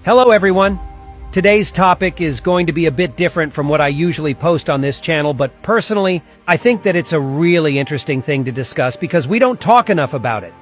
Hello everyone! Today's topic is going to be a bit different from what I usually post on this channel, but personally, I think that it's a really interesting thing to discuss because we don't talk enough about it.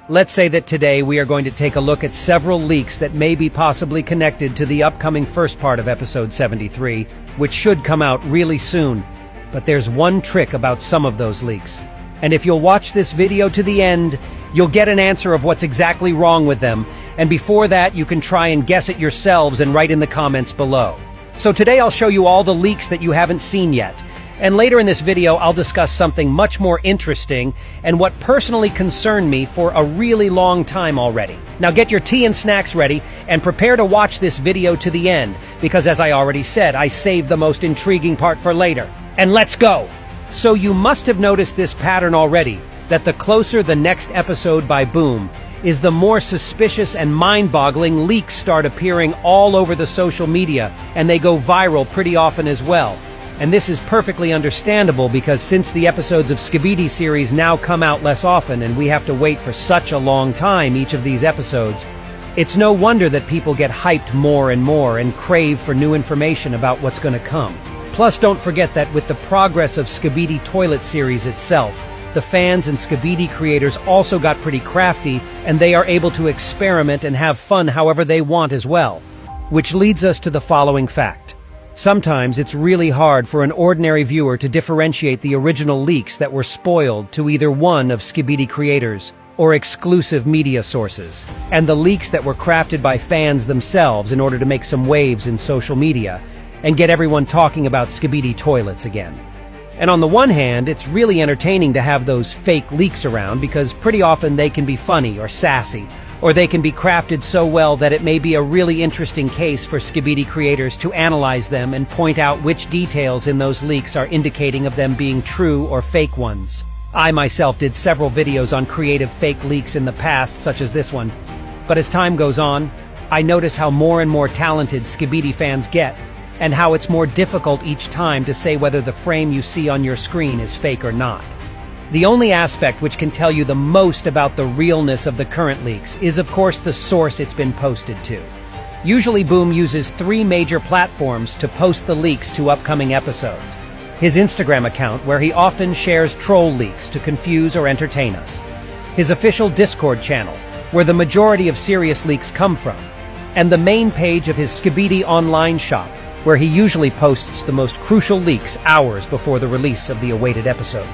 Let's say that today we are going to take a look at several leaks that may be possibly connected to the upcoming first part of episode 73, which should come out really soon. But there's one trick about some of those leaks. And if you'll watch this video to the end, you'll get an answer of what's exactly wrong with them. And before that, you can try and guess it yourselves and write in the comments below. So today I'll show you all the leaks that you haven't seen yet. And later in this video, I'll discuss something much more interesting and what personally concerned me for a really long time already. Now get your tea and snacks ready and prepare to watch this video to the end, because as I already said, I saved the most intriguing part for later. And let's go! So you must have noticed this pattern already, that the closer the next episode by Boom is, the more suspicious and mind-boggling leaks start appearing all over the social media, and they go viral pretty often as well. And this is perfectly understandable because since the episodes of Skibidi series now come out less often and we have to wait for such a long time each of these episodes, it's no wonder that people get hyped more and more and crave for new information about what's going to come. Plus, don't forget that with the progress of Skibidi Toilet series itself, the fans and Skibidi creators also got pretty crafty, and they are able to experiment and have fun however they want as well. Which leads us to the following fact. Sometimes it's really hard for an ordinary viewer to differentiate the original leaks that were spoiled to either one of Skibidi creators or exclusive media sources, and the leaks that were crafted by fans themselves in order to make some waves in social media and get everyone talking about Skibidi toilets again. And on the one hand, it's really entertaining to have those fake leaks around because pretty often they can be funny or sassy, or they can be crafted so well that it may be a really interesting case for Skibidi creators to analyze them and point out which details in those leaks are indicating of them being true or fake ones. I myself did several videos on creative fake leaks in the past, such as this one. But as time goes on, I notice how more and more talented Skibidi fans get, and how it's more difficult each time to say whether the frame you see on your screen is fake or not. The only aspect which can tell you the most about the realness of the current leaks is, of course, the source it's been posted to. Usually Boom uses 3 major platforms to post the leaks to upcoming episodes. His Instagram account, where he often shares troll leaks to confuse or entertain us. His official Discord channel, where the majority of serious leaks come from. And the main page of his Skibidi online shop, where he usually posts the most crucial leaks hours before the release of the awaited episode.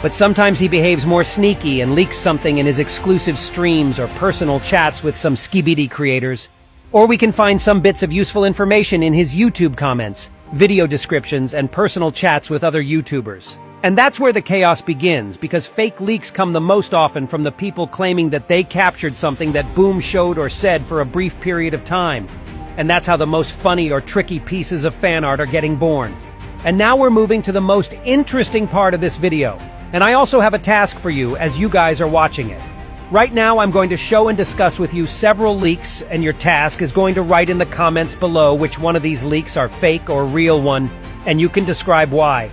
But sometimes he behaves more sneaky and leaks something in his exclusive streams or personal chats with some Skibidi creators. Or we can find some bits of useful information in his YouTube comments, video descriptions, and personal chats with other YouTubers. And that's where the chaos begins, because fake leaks come the most often from the people claiming that they captured something that Boom showed or said for a brief period of time. And that's how the most funny or tricky pieces of fan art are getting born. And now we're moving to the most interesting part of this video. And I also have a task for you as you guys are watching it. Right now I'm going to show and discuss with you several leaks, and your task is going to write in the comments below which one of these leaks are fake or real one, and you can describe why.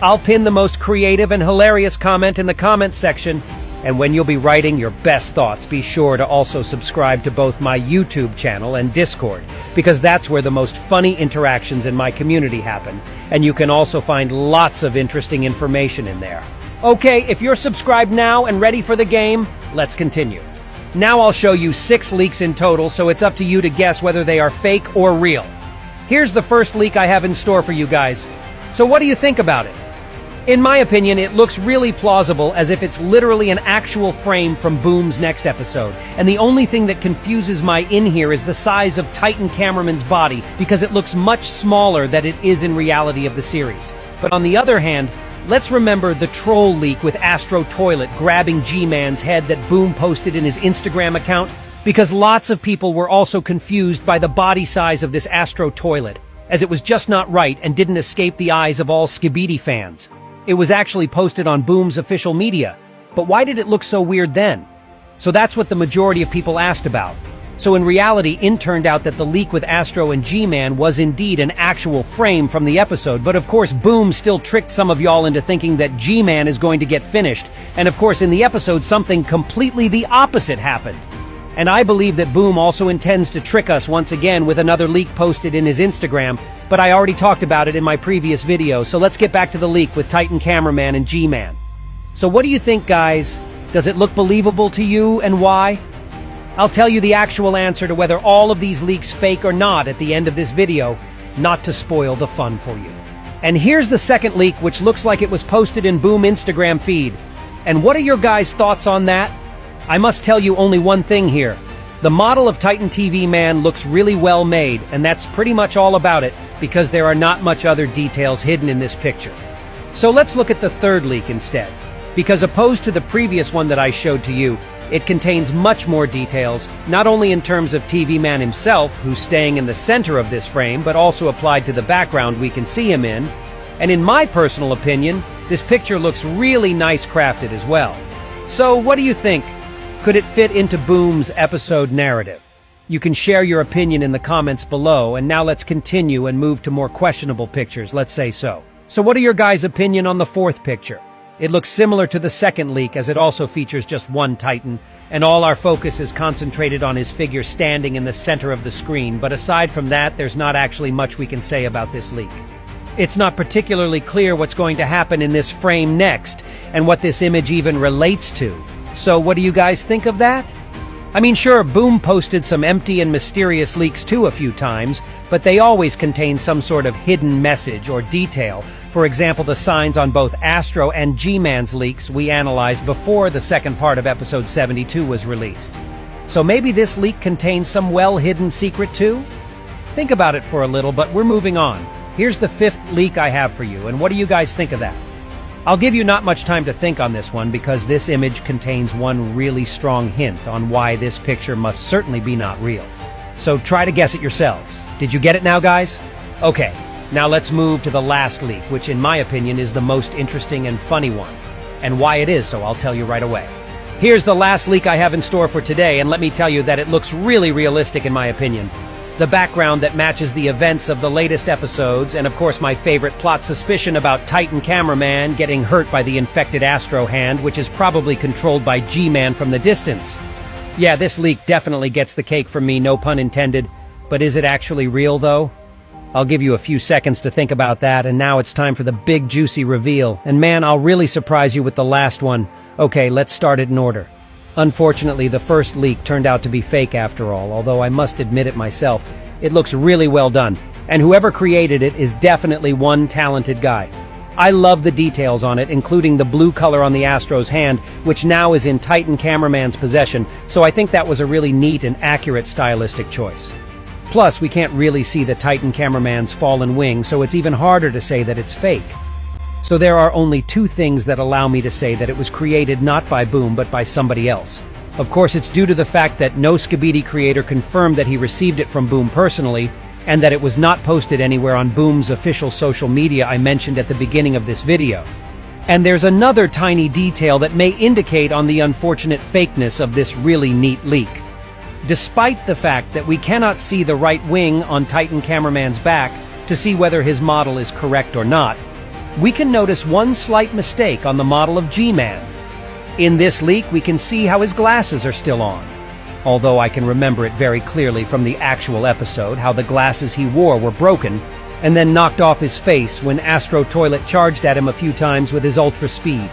I'll pin the most creative and hilarious comment in the comments section, and when you'll be writing your best thoughts, be sure to also subscribe to both my YouTube channel and Discord, because that's where the most funny interactions in my community happen, and you can also find lots of interesting information in there. Okay, if you're subscribed now and ready for the game, let's continue. Now I'll show you 6 leaks in total, so it's up to you to guess whether they are fake or real. Here's the first leak I have in store for you guys. So what do you think about it? In my opinion, it looks really plausible, as if it's literally an actual frame from Boom's next episode. And the only thing that confuses my in here is the size of Titan Cameraman's body, because it looks much smaller than it is in reality of the series. But on the other hand, let's remember the troll leak with Astro Toilet grabbing G-Man's head that Boom posted in his Instagram account, because lots of people were also confused by the body size of this Astro Toilet, as it was just not right and didn't escape the eyes of all Skibidi fans. It was actually posted on Boom's official media, but why did it look so weird then? So that's what the majority of people asked about. So in reality, it turned out that the leak with Astro and G-Man was indeed an actual frame from the episode, but of course Boom still tricked some of y'all into thinking that G-Man is going to get finished, and of course in the episode something completely the opposite happened. And I believe that Boom also intends to trick us once again with another leak posted in his Instagram, but I already talked about it in my previous video, so let's get back to the leak with Titan Cameraman and G-Man. So what do you think, guys? Does it look believable to you, and why? I'll tell you the actual answer to whether all of these leaks fake or not at the end of this video, not to spoil the fun for you. And here's the second leak, which looks like it was posted in Boom Instagram feed. And what are your guys' thoughts on that? I must tell you only one thing here. The model of Titan TV Man looks really well made, and that's pretty much all about it, because there are not much other details hidden in this picture. So let's look at the third leak instead, because opposed to the previous one that I showed to you, it contains much more details, not only in terms of TV Man himself, who's staying in the center of this frame, but also applied to the background we can see him in. And in my personal opinion, this picture looks really nice crafted as well. So what do you think? Could it fit into Boom's episode narrative? You can share your opinion in the comments below, and now let's continue and move to more questionable pictures, let's say so. So what are your guys' opinion on the fourth picture? It looks similar to the second leak, as it also features just one Titan, and all our focus is concentrated on his figure standing in the center of the screen, but aside from that, there's not actually much we can say about this leak. It's not particularly clear what's going to happen in this frame next, and what this image even relates to. So what do you guys think of that? I mean, sure, Boom posted some empty and mysterious leaks too a few times, but they always contain some sort of hidden message or detail. For example, the signs on both Astro and G-Man's leaks we analyzed before the second part of episode 72 was released. So maybe this leak contains some well-hidden secret too? Think about it for a little, but we're moving on. Here's the fifth leak I have for you, and what do you guys think of that? I'll give you not much time to think on this one, because this image contains one really strong hint on why this picture must certainly be not real. So try to guess it yourselves. Did you get it now, guys? Okay, now let's move to the last leak, which in my opinion is the most interesting and funny one. And why it is, so I'll tell you right away. Here's the last leak I have in store for today, and let me tell you that it looks really realistic in my opinion. The background that matches the events of the latest episodes, and of course my favorite plot suspicion about Titan Cameraman getting hurt by the infected Astro hand, which is probably controlled by G-Man from the distance. Yeah, this leak definitely gets the cake from me, no pun intended. But is it actually real, though? I'll give you a few seconds to think about that, and now it's time for the big juicy reveal. And man, I'll really surprise you with the last one. Okay, let's start it in order. Unfortunately, the first leak turned out to be fake after all, although I must admit it myself. It looks really well done, and whoever created it is definitely one talented guy. I love the details on it, including the blue color on the Astro's hand, which now is in Titan Cameraman's possession, so I think that was a really neat and accurate stylistic choice. Plus, we can't really see the Titan Cameraman's fallen wing, so it's even harder to say that it's fake. So there are only two things that allow me to say that it was created not by Boom but by somebody else. Of course, it's due to the fact that no Skibidi creator confirmed that he received it from Boom personally, and that it was not posted anywhere on Boom's official social media I mentioned at the beginning of this video. And there's another tiny detail that may indicate on the unfortunate fakeness of this really neat leak. Despite the fact that we cannot see the right wing on Titan Cameraman's back to see whether his model is correct or not, we can notice one slight mistake on the model of G-Man. In this leak, we can see how his glasses are still on. Although I can remember it very clearly from the actual episode how the glasses he wore were broken and then knocked off his face when Astro Toilet charged at him a few times with his ultra speed.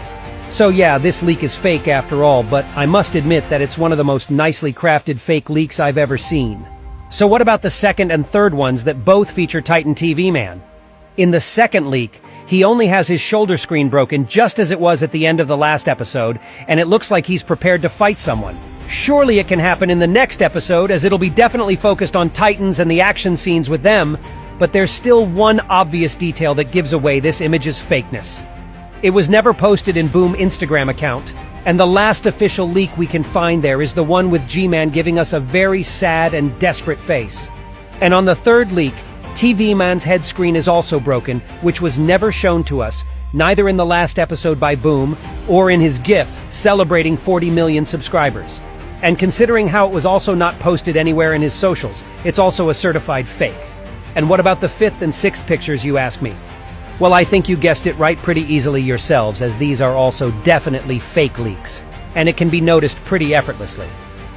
So yeah, this leak is fake after all, but I must admit that it's one of the most nicely crafted fake leaks I've ever seen. So what about the second and third ones that both feature Titan TV Man? In the second leak, he only has his shoulder screen broken just as it was at the end of the last episode, and it looks like he's prepared to fight someone. Surely it can happen in the next episode, as it'll be definitely focused on Titans and the action scenes with them, but there's still one obvious detail that gives away this image's fakeness. It was never posted in Boom Instagram account, and the last official leak we can find there is the one with G-Man giving us a very sad and desperate face. And on the third leak, TV Man's head screen is also broken, which was never shown to us, neither in the last episode by Boom or in his GIF celebrating 40 million subscribers. And considering how it was also not posted anywhere in his socials, it's also a certified fake. And what about the fifth and sixth pictures, you ask me? Well, I think you guessed it right pretty easily yourselves, as these are also definitely fake leaks, and it can be noticed pretty effortlessly.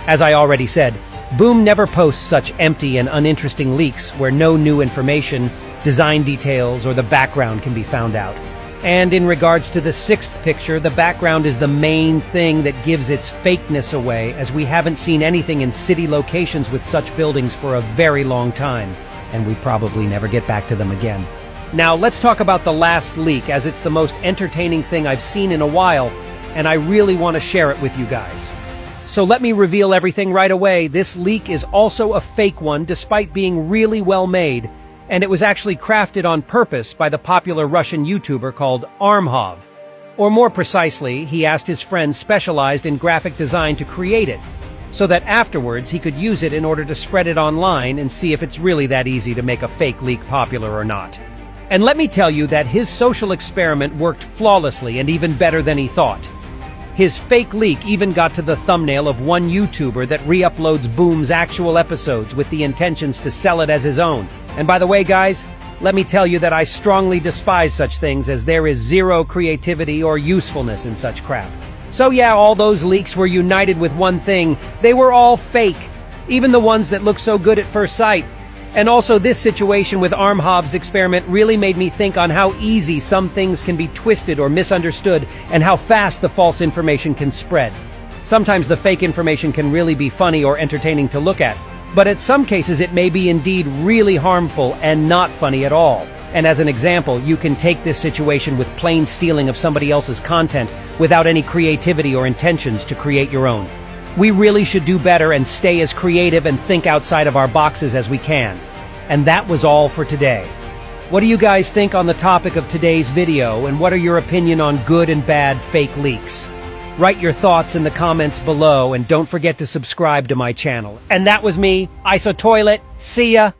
As I already said, Boom never posts such empty and uninteresting leaks where no new information, design details, or the background can be found out. And in regards to the sixth picture, the background is the main thing that gives its fakeness away, as we haven't seen anything in city locations with such buildings for a very long time, and we probably never get back to them again. Now, let's talk about the last leak, as it's the most entertaining thing I've seen in a while, and I really want to share it with you guys. So let me reveal everything right away. This leak is also a fake one, despite being really well made, and it was actually crafted on purpose by the popular Russian YouTuber called Armhov. Or more precisely, he asked his friends specialized in graphic design to create it, so that afterwards he could use it in order to spread it online and see if it's really that easy to make a fake leak popular or not. And let me tell you that his social experiment worked flawlessly and even better than he thought. His fake leak even got to the thumbnail of one YouTuber that re-uploads Boom's actual episodes with the intentions to sell it as his own. And by the way, guys, let me tell you that I strongly despise such things, as there is zero creativity or usefulness in such crap. So yeah, all those leaks were united with one thing: they were all fake, even the ones that look so good at first sight. And also, this situation with Armhov's experiment really made me think on how easy some things can be twisted or misunderstood, and how fast the false information can spread. Sometimes the fake information can really be funny or entertaining to look at, but in some cases it may be indeed really harmful and not funny at all. And as an example, you can take this situation with plain stealing of somebody else's content without any creativity or intentions to create your own. We really should do better and stay as creative and think outside of our boxes as we can. And that was all for today. What do you guys think on the topic of today's video, and what are your opinion on good and bad fake leaks? Write your thoughts in the comments below, and don't forget to subscribe to my channel. And that was me, ISO Toilet. See ya!